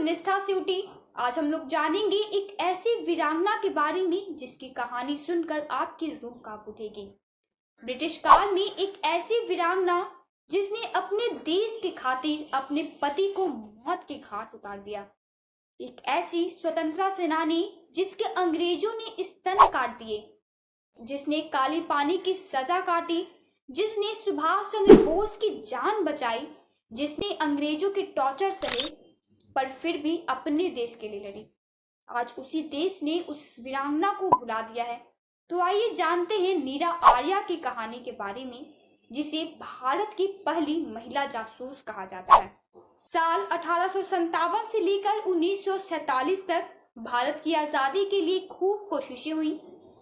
निष्ठा से उठी। आज हम लोग जानेंगे एक ऐसी वीरांगना के बारे में जिसकी कहानी सुनकर आपकी रूह कांप उठेगी। ब्रिटिश काल में एक ऐसी वीरांगना जिसने अपने देश की खातिर अपने पति को मौत के घाट उतार दिया। एक ऐसी स्वतंत्रता सेनानी जिसके अंग्रेजों ने स्तन काट दिए, जिसने काले पानी की सजा काटी, जिसने सुभाष चंद्र बोस की जान बचाई, जिसने अंग्रेजों के टॉर्चर सहे पर फिर भी अपने देश के लिए लड़ी। आज उसी देश ने उस वीरांगना को भुला दिया है। तो आइए जानते हैं नीरा आर्या की कहानी के बारे में, जिसे भारत की पहली महिला जासूस कहा जाता है। साल 1857 से लेकर 1947 तक भारत की आजादी के लिए खूब कोशिशें हुई।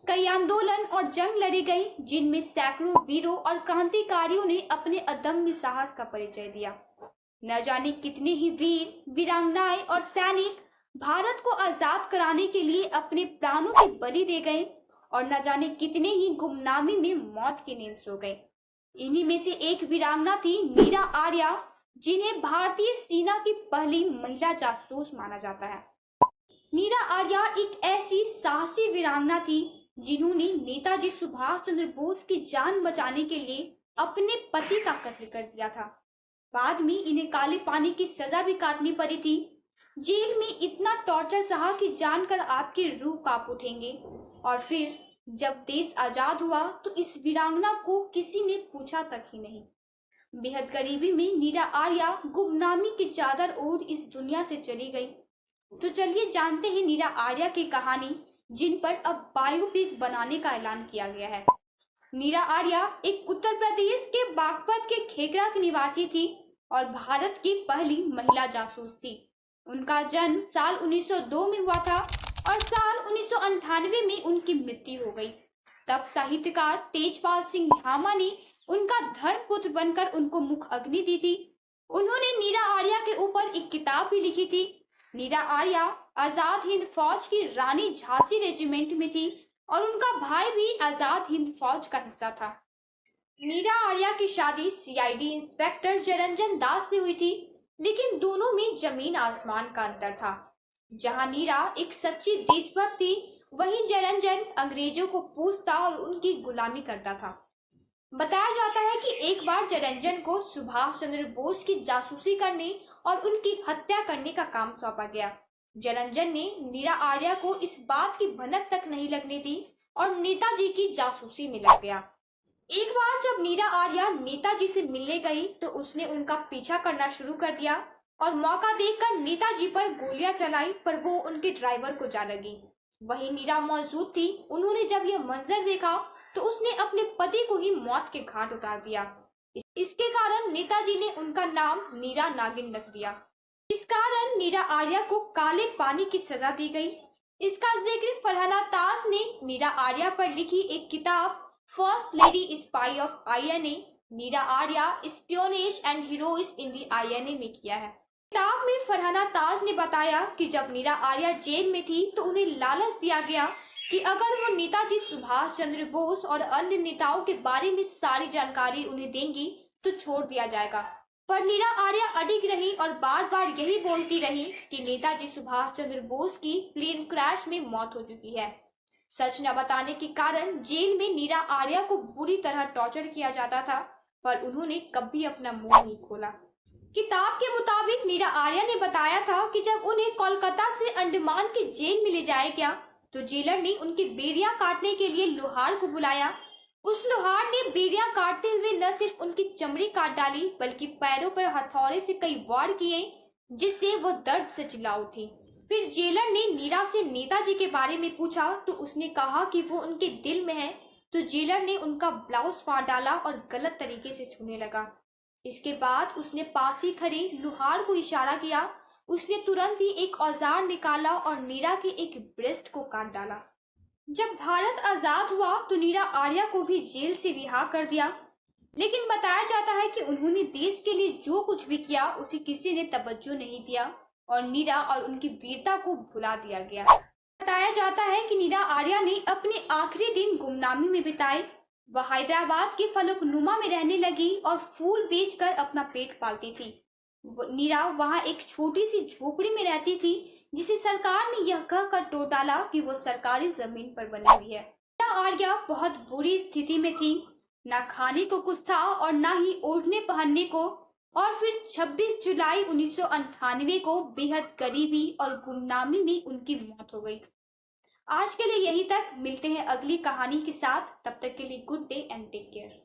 कई आंदोलन और जंग लड़ी गई, जिनमें सैकड़ों वीरों और क्रांतिकारियों ने अपने अदम्य साहस का परिचय दिया। न जाने कितने ही वीर, वीरांगनाएं और सैनिक भारत को आजाद कराने के लिए अपने प्राणों की बलि दे गए और न जाने कितने ही गुमनामी में मौत की नींद सो गए। इन्हीं में से एक वीरांगना थी नीरा आर्या, जिन्हें भारतीय सेना की पहली महिला जासूस माना जाता है। नीरा आर्या एक ऐसी साहसी वीरांगना थी जिन्होंने नेताजी सुभाष चंद्र बोस की जान बचाने के लिए अपने पति का कत्ल कर दिया था। बाद में इन्हें काले पानी की सजा भी काटनी पड़ी थी। जेल में इतना टॉर्चर सहा कि जानकर आपकी रूह कांप उठेंगे। और फिर जब देश आजाद हुआ तो इस वीरांगना को किसी ने पूछा तक ही नहीं। बेहद गरीबी में नीरा आर्या गुमनामी की चादर ओढ़ इस दुनिया से चली गई। तो चलिए जानते हैं नीरा आर्या की कहानी, जिन पर अब बायोपिक बनाने का ऐलान किया गया है। नीरा आर्या एक उत्तर प्रदेश के बागपत के खेकरा की निवासी थी और भारत की पहली महिला जासूस थी। उनका जन्म साल 1902 में हुआ था और साल 1998 में उनकी मृत्यु हो गई। तब साहित्यकार तेजपाल सिंह धामा ने उनका धर्मपुत्र बनकर उनको मुख अग्नि दी थी। उन्होंने नीरा आर्या के ऊपर एक किताब भी लिखी थी। नीरा आर्या आजाद हिंद फौज की रानी झांसी रेजिमेंट में थी और उनका भाई भी आजाद हिंद फौज का हिस्सा था। नीरा आर्या की शादी सीआईडी इंस्पेक्टर जयरंजन दास से हुई थी, लेकिन दोनों में जमीन आसमान का अंतर था। जहां नीरा एक सच्ची देशभक्त थी, वहीं जयरंजन अंग्रेजों को पूछता और उनकी गुलामी करता था। बताया जाता है कि एक बार जयरंजन को सुभाष चंद्र बोस की जासूसी करने और उनकी हत्या करने का काम सौंपा गया। जयरंजन ने नीरा आर्या को इस बात की भनक तक नहीं लगने दी और नेताजी की जासूसी में लग गया। एक बार जब नीरा आर्या नेताजी से मिलने गई तो उसने उनका पीछा करना शुरू कर दिया और मौका देखकर नेताजी पर गोलियां चलाई, पर वो उनके ड्राइवर को जा लगी। वहीं नीरा मौजूद थी। उन्होंने जब यह मंजर देखा तो उसने अपने पति को ही मौत के घाट उतार दिया। इसके कारण नेताजी ने उनका नाम नीरा नागिन रख दिया। इस कारण नीरा आर्या को काले पानी की सजा दी गई। इसका जिक्र फरहाना ताज ने नीरा आर्या पर लिखी एक किताब first lady spy of INA Neera Arya espionage and heroism in the INA में किया है। किताब में फरहाना ताज ने बताया कि जब नीरा आर्या जेल में थी तो उन्हें लालच दिया गया कि अगर वो नेताजी सुभाष चंद्र बोस और अन्य नेताओं के बारे में सारी जानकारी उन्हें देंगी तो छोड़ दिया जाएगा। पर नीरा आर्या अडिग रही और बार बार यही बोलती रही कि नेताजी सुभाष चंद्र बोस की प्लेन क्रैश में मौत हो चुकी है। सच न बताने के कारण जेल में नीरा आर्या को बुरी तरह टॉर्चर किया जाता था, पर उन्होंने कभी अपना मुंह नहीं खोला। किताब के मुताबिक नीरा आर्या ने बताया था कि जब उन्हें कोलकाता से अंडमान की जेल में ले जाया गया तो जेलर ने उनकी बेड़ियां काटने के लिए लोहार को बुलाया। उस लोहार ने बेड़ियां काटते हुए न सिर्फ उनकी चमड़ी काट डाली, बल्कि पैरों पर हथौड़े से कई वार किए, जिससे वह दर्द से चिल्ला उठी। फिर जेलर ने नीरा से नेताजी के बारे में पूछा तो उसने कहा कि वो उनके दिल में है। तो जेलर ने उनका ब्लाउज फाड़ डाला और गलत तरीके से छूने लगा। इसके बाद उसने पास ही खड़े लोहार को इशारा किया। उसने तुरंत ही एक औजार निकाला और नीरा के एक ब्रेस्ट को काट डाला। जब भारत आजाद हुआ तो नीरा आर्या को भी जेल से रिहा कर दिया, लेकिन बताया जाता है कि उन्होंने देश के लिए जो कुछ भी किया उसे किसी ने तवज्जो नहीं दिया और नीरा और उनकी वीरता को भुला दिया गया। बताया जाता है कि नीरा आर्या ने अपने आखिरी दिन गुमनामी में बिताए। वह हैदराबाद के फलकनुमा में रहने लगी और फूल बेचकर अपना पेट पालती थी। नीरा वहां एक छोटी सी झोपड़ी में रहती थी, जिसे सरकार ने यह कहकर तोड़ डाला कि वो सरकारी जमीन पर बनी हुई है। आर्या बहुत बुरी स्थिति में थी, ना खाने को कुछ था और ना ही ओढ़ने पहनने को। और फिर 26 जुलाई 1998 को बेहद गरीबी और गुमनामी में उनकी मौत हो गई। आज के लिए यहीं तक, मिलते हैं अगली कहानी के साथ। तब तक के लिए good day and take care.